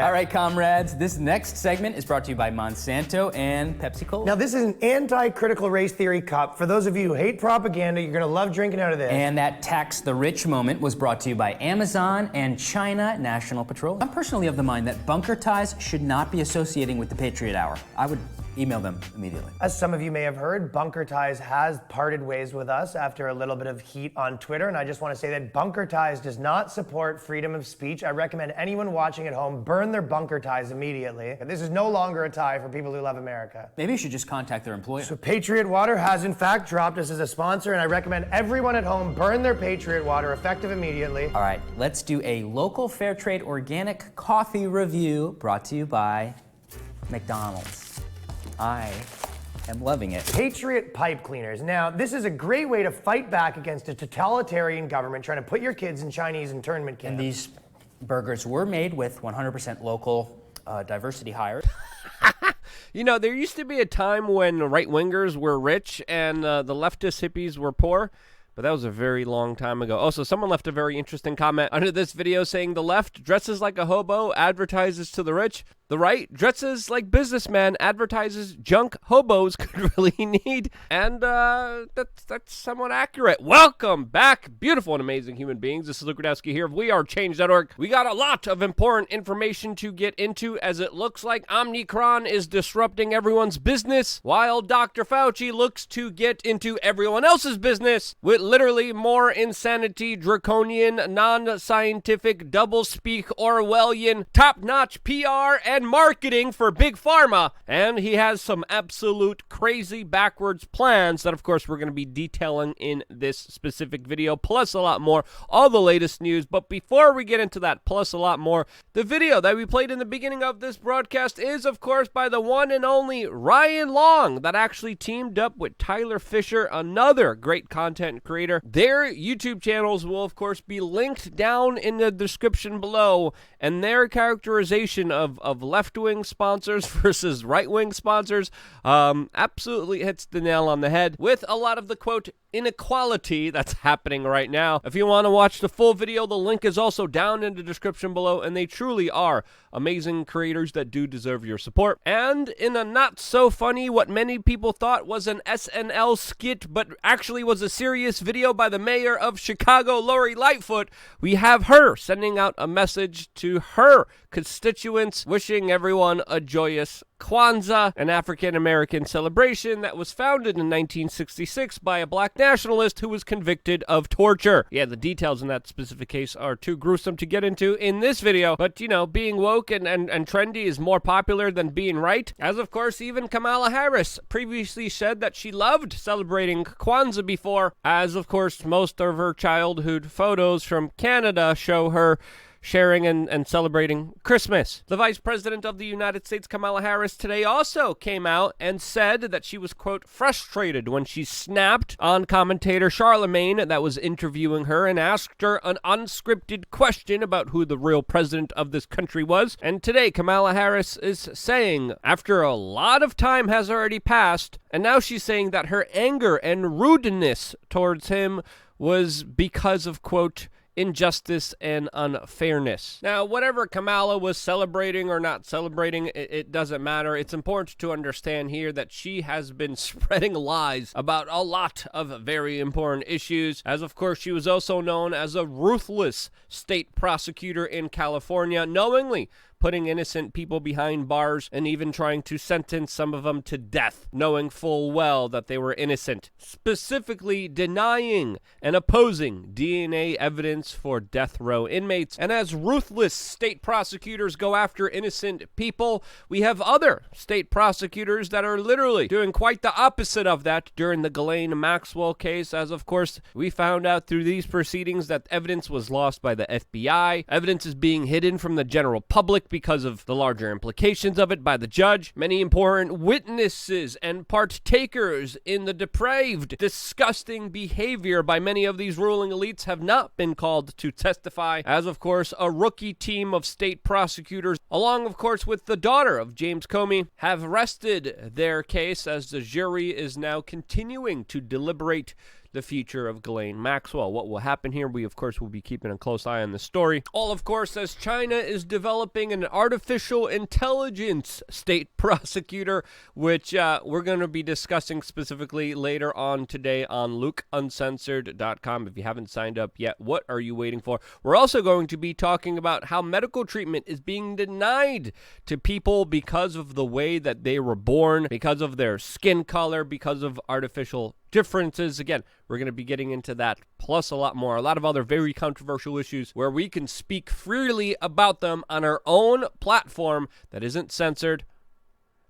All right, comrades, this next segment is brought to you by Monsanto and Pepsi Cola. Now, this is an anti-critical race theory cup. For those of you who hate propaganda, you're going to love drinking out of this. And that tax the rich moment was brought to you by Amazon and China National Patrol. I'm personally of the mind that bunker ties should not be associating with the Patriot Hour. I would email them immediately. As some of you may have heard, Bunker Ties has parted ways with us after a little bit of heat on Twitter, and I just want to say that Bunker Ties does not support freedom of speech. I recommend anyone watching at home burn their bunker ties immediately. This is no longer a tie for people who love America. Maybe you should just contact their employer. So Patriot Water has in fact dropped us as a sponsor, and I recommend everyone at home burn their Patriot Water, effective immediately. All right, let's do a local fair trade organic coffee review brought to you by McDonald's. I am loving it. Patriot pipe cleaners. Now, this is a great way to fight back against a totalitarian government trying to put your kids in Chinese internment camps. And these burgers were made with 100% local diversity hires. You know, there used to be a time when right-wingers were rich and the leftist hippies were poor. But that was a very long time ago. Also, someone left a very interesting comment under this video saying the left dresses like a hobo, advertises to the rich. The right dresses like businessman, advertises junk hobos could really need. And that's somewhat accurate. Welcome back, beautiful and amazing human beings. This is Luke Rudowski here of WeAreChange.org. We got a lot of important information to get into, as it looks like Omicron is disrupting everyone's business, while Dr. Fauci looks to get into everyone else's business with literally more insanity, draconian, non-scientific, double-speak, Orwellian, top-notch PR and marketing for Big Pharma. And he has some absolute crazy backwards plans that, of course, we're going to be detailing in this specific video, plus a lot more, all the latest news. But before we get into that, plus a lot more, the video that we played in the beginning of this broadcast is, of course, by the one and only Ryan Long, that actually teamed up with Tyler Fisher, another great content creator. Their YouTube channels will, of course, be linked down in the description below, and their characterization of left-wing sponsors versus right-wing sponsors absolutely hits the nail on the head with a lot of the, quote, inequality that's happening right now. If you want to watch the full video, the link is also down in the description below, and they truly are amazing creators that do deserve your support. And in a not so funny, what many people thought was an SNL skit, but actually was a serious video by the mayor of Chicago, Lori Lightfoot, we have her sending out a message to her constituents, wishing everyone a joyous Kwanzaa, an African-American celebration that was founded in 1966 by a black nationalist who was convicted of torture. Yeah, the details in that specific case are too gruesome to get into in this video, but, you know, being woke and trendy is more popular than being right, as, of course, even Kamala Harris previously said that she loved celebrating Kwanzaa before, as, of course, most of her childhood photos from Canada show her sharing and celebrating Christmas. The Vice President of the United States, Kamala Harris, today also came out and said that she was, quote, frustrated when she snapped on commentator Charlemagne that was interviewing her and asked her an unscripted question about who the real president of this country was. And today, Kamala Harris is saying, after a lot of time has already passed, and now she's saying that her anger and rudeness towards him was because of, quote, injustice and unfairness. Now, whatever Kamala was celebrating or not celebrating, it doesn't matter. It's important to understand here that she has been spreading lies about a lot of very important issues, as of course she was also known as a ruthless state prosecutor in California, knowingly putting innocent people behind bars and even trying to sentence some of them to death, knowing full well that they were innocent, specifically denying and opposing DNA evidence for death row inmates. And as ruthless state prosecutors go after innocent people, we have other state prosecutors that are literally doing quite the opposite of that during the Ghislaine Maxwell case, as of course we found out through these proceedings that evidence was lost by the FBI. Evidence is being hidden from the general public because of the larger implications of it by the judge. Many important witnesses and partakers in the depraved, disgusting behavior by many of these ruling elites have not been called to testify, as of course a rookie team of state prosecutors, along of course with the daughter of James Comey, have rested their case as the jury is now continuing to deliberate the future of Ghislaine Maxwell. What will happen here? We, of course, will be keeping a close eye on the story. All, of course, as China is developing an artificial intelligence state prosecutor, which we're going to be discussing specifically later on today on LukeUncensored.com. If you haven't signed up yet, what are you waiting for? We're also going to be talking about how medical treatment is being denied to people because of the way that they were born, because of their skin color, because of artificial differences. Again, we're going to be getting into that, plus a lot more, a lot of other very controversial issues where we can speak freely about them on our own platform that isn't censored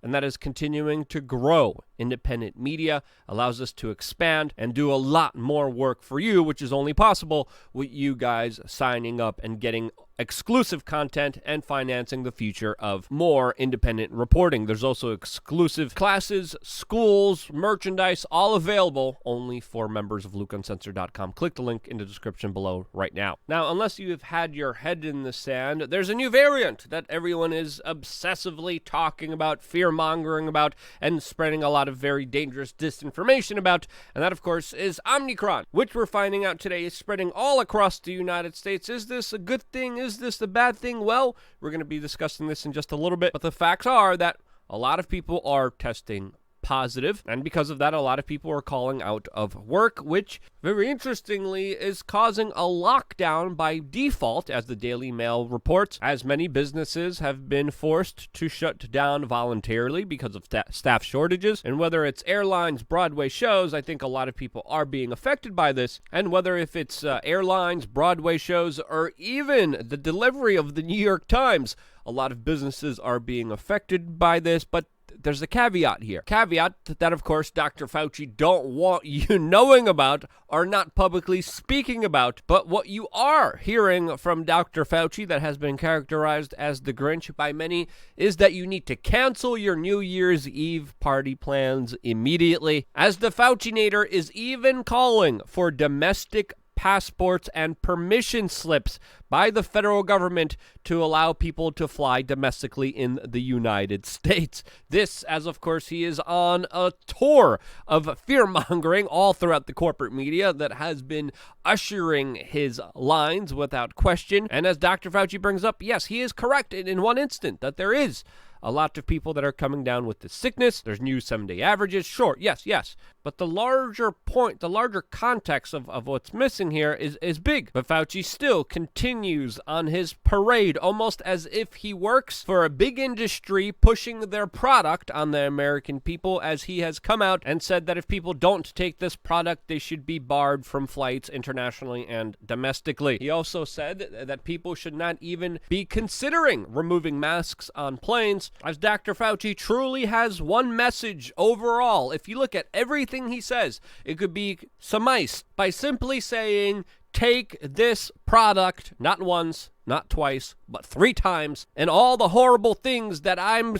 and that is continuing to grow. Independent media allows us to expand and do a lot more work for you, which is only possible with you guys signing up and getting exclusive content and financing the future of more independent reporting. There's also exclusive classes, schools, merchandise, all available only for members of LukeUncensored.com. Click the link in the description below right now. Now, unless you have had your head in the sand, there's a new variant that everyone is obsessively talking about, fear-mongering about, and spreading a lot of very dangerous disinformation about, and that, of course, is Omicron, which we're finding out today is spreading all across the United States. Is this a good thing? Is this the bad thing? Well, we're going to be discussing this in just a little bit, but the facts are that a lot of people are testing positive, and because of that, a lot of people are calling out of work, which, very interestingly, is causing a lockdown by default, as the Daily Mail reports, as many businesses have been forced to shut down voluntarily because of staff shortages. And whether it's airlines, Broadway shows, I think a lot of people are being affected by this, and whether if it's airlines, Broadway shows, or even the delivery of the New York Times, a lot of businesses are being affected by this, but there's a caveat here. Caveat that, of course, Dr. Fauci don't want you knowing about or not publicly speaking about. But what you are hearing from Dr. Fauci that has been characterized as the Grinch by many is that you need to cancel your New Year's Eve party plans immediately, as the Faucinator is even calling for domestic passports and permission slips by the federal government to allow people to fly domestically in the United States. This, as of course he is on a tour of fear-mongering all throughout the corporate media that has been ushering his lines without question. And as Dr. Fauci brings up, yes, he is correct in one instant that there is a lot of people that are coming down with this sickness. There's new 7-day averages. Sure, yes. But the larger point, the larger context of what's missing here is big. But Fauci still continues on his parade, almost as if he works for a big industry pushing their product on the American people, as he has come out and said that if people don't take this product, they should be barred from flights internationally and domestically. He also said that people should not even be considering removing masks on planes, as Dr. Fauci truly has one message overall. If you look at everything he says, it could be surmised by simply saying, take this product, not once, not twice, but 3 times, and all the horrible things that I'm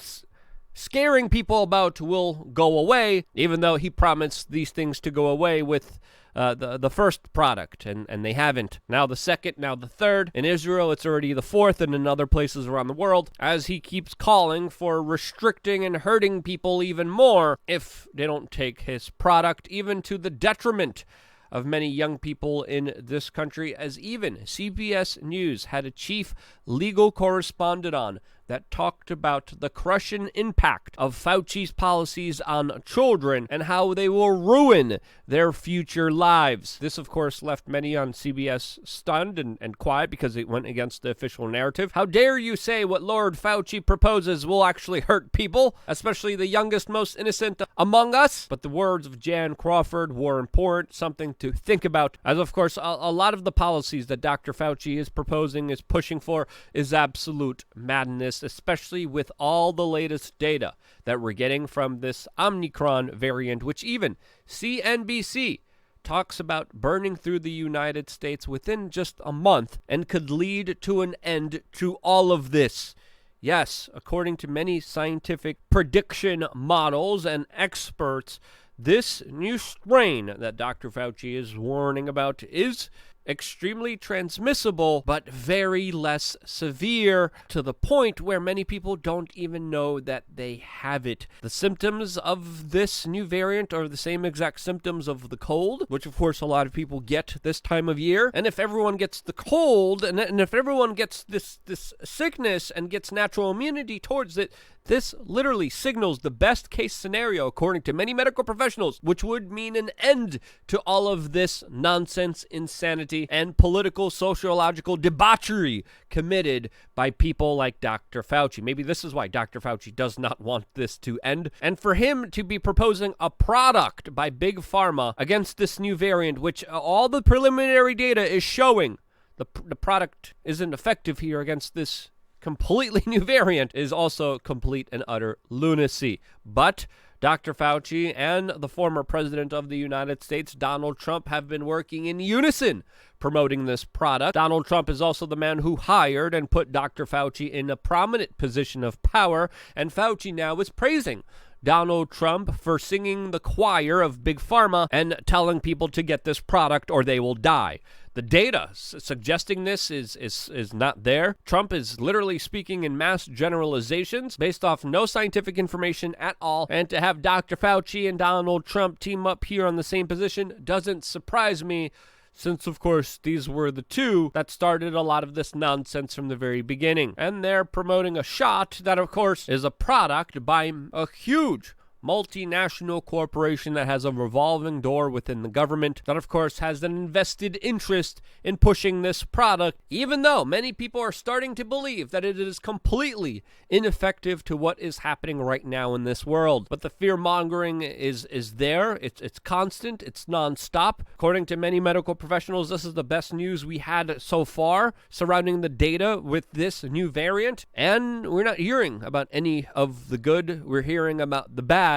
scaring people about will go away, even though he promised these things to go away with the first product, and they haven't. Now the second, now the third. In Israel, it's already the 4th, and in other places around the world, as he keeps calling for restricting and hurting people even more if they don't take his product, even to the detriment of many young people in this country, as even CBS News had a chief legal correspondent on that talked about the crushing impact of Fauci's policies on children and how they will ruin their future lives. This, of course, left many on CBS stunned and quiet because it went against the official narrative. How dare you say what Lord Fauci proposes will actually hurt people, especially the youngest, most innocent among us? But the words of Jan Crawford were important, something to think about, as, of course, a lot of the policies that Dr. Fauci is proposing, is pushing for, is absolute madness, especially with all the latest data that we're getting from this Omicron variant, which even CNBC talks about burning through the United States within just a month and could lead to an end to all of this. Yes, according to many scientific prediction models and experts, this new strain that Dr. Fauci is warning about is extremely transmissible, but very less severe, to the point where many people don't even know that they have it. The symptoms of this new variant are the same exact symptoms of the cold, which of course a lot of people get this time of year. And if everyone gets the cold, and if everyone gets this sickness and gets natural immunity towards it, this literally signals the best case scenario, according to many medical professionals, which would mean an end to all of this nonsense, insanity, and political, sociological debauchery committed by people like Dr. Fauci. Maybe this is why Dr. Fauci does not want this to end. And for him to be proposing a product by Big Pharma against this new variant, which all the preliminary data is showing the product isn't effective here against this completely new variant, is also complete and utter lunacy. But Dr. Fauci and the former president of the United States, Donald Trump, have been working in unison promoting this product. Donald Trump is also the man who hired and put Dr. Fauci in a prominent position of power, and Fauci now is praising Donald Trump for singing the choir of Big Pharma and telling people to get this product or they will die. The data suggesting this is not there. Trump is literally speaking in mass generalizations based off no scientific information at all. And to have Dr. Fauci and Donald Trump team up here on the same position doesn't surprise me, since, of course, these were the two that started a lot of this nonsense from the very beginning. And they're promoting a shot that, of course, is a product by a huge multinational corporation that has a revolving door within the government that, of course, has an invested interest in pushing this product, even though many people are starting to believe that it is completely ineffective to what is happening right now in this world. But the fear-mongering is there. It's constant. It's nonstop. According to many medical professionals, this is the best news we had so far surrounding the data with this new variant. And we're not hearing about any of the good. We're hearing about the bad,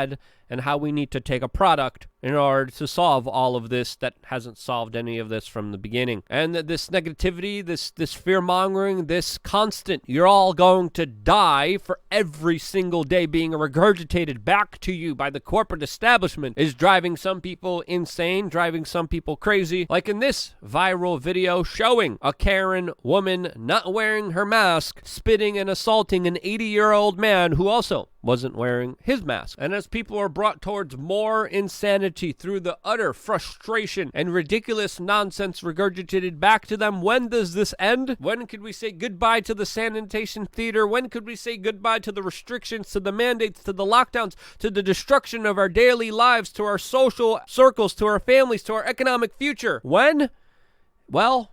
and how we need to take a product in order to solve all of this that hasn't solved any of this from the beginning. And this negativity, this fear-mongering, this constant, you're all going to die for every single day being regurgitated back to you by the corporate establishment is driving some people insane, driving some people crazy. Like in this viral video showing a Karen woman not wearing her mask, spitting and assaulting an 80-year-old man who also wasn't wearing his mask. And as people are brought towards more insanity through the utter frustration and ridiculous nonsense regurgitated back to them, when does this end? When could we say goodbye to the sanitation theater? When could we say goodbye to the restrictions, to the mandates, to the lockdowns, to the destruction of our daily lives, to our social circles, to our families, to our economic future? When? Well,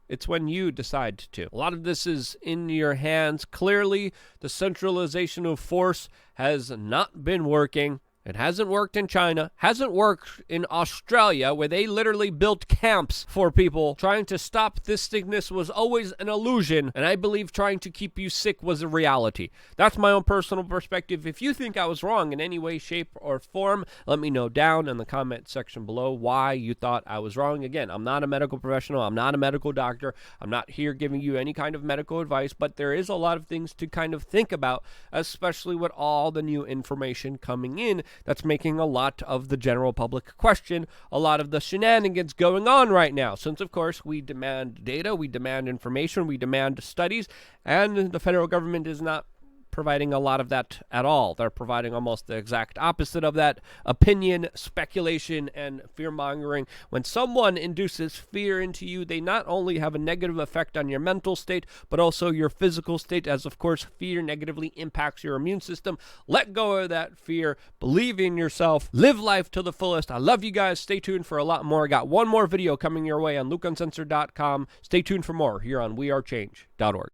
it's when you decide to. A lot of this is in your hands. Clearly, the centralization of force has not been working. It hasn't worked in China, hasn't worked in Australia, where they literally built camps for people. Trying to stop this sickness was always an illusion, and I believe trying to keep you sick was a reality. That's my own personal perspective. If you think I was wrong in any way, shape, or form, let me know down in the comment section below why you thought I was wrong. Again, I'm not a medical professional. I'm not a medical doctor. I'm not here giving you any kind of medical advice, but there is a lot of things to kind of think about, especially with all the new information coming in that's making a lot of the general public question a lot of the shenanigans going on right now. Since, of course, we demand data, we demand information, we demand studies, and the federal government is not providing a lot of that at all. They're providing almost the exact opposite of that: opinion, speculation, and fear-mongering. When someone induces fear into you, they not only have a negative effect on your mental state, but also your physical state, as of course fear negatively impacts your immune system. Let go of that fear. Believe in yourself. Live life to the fullest. I love you guys. Stay tuned for a lot more. I got one more video coming your way on LukeUncensored.com. Stay tuned for more here on WeAreChange.org.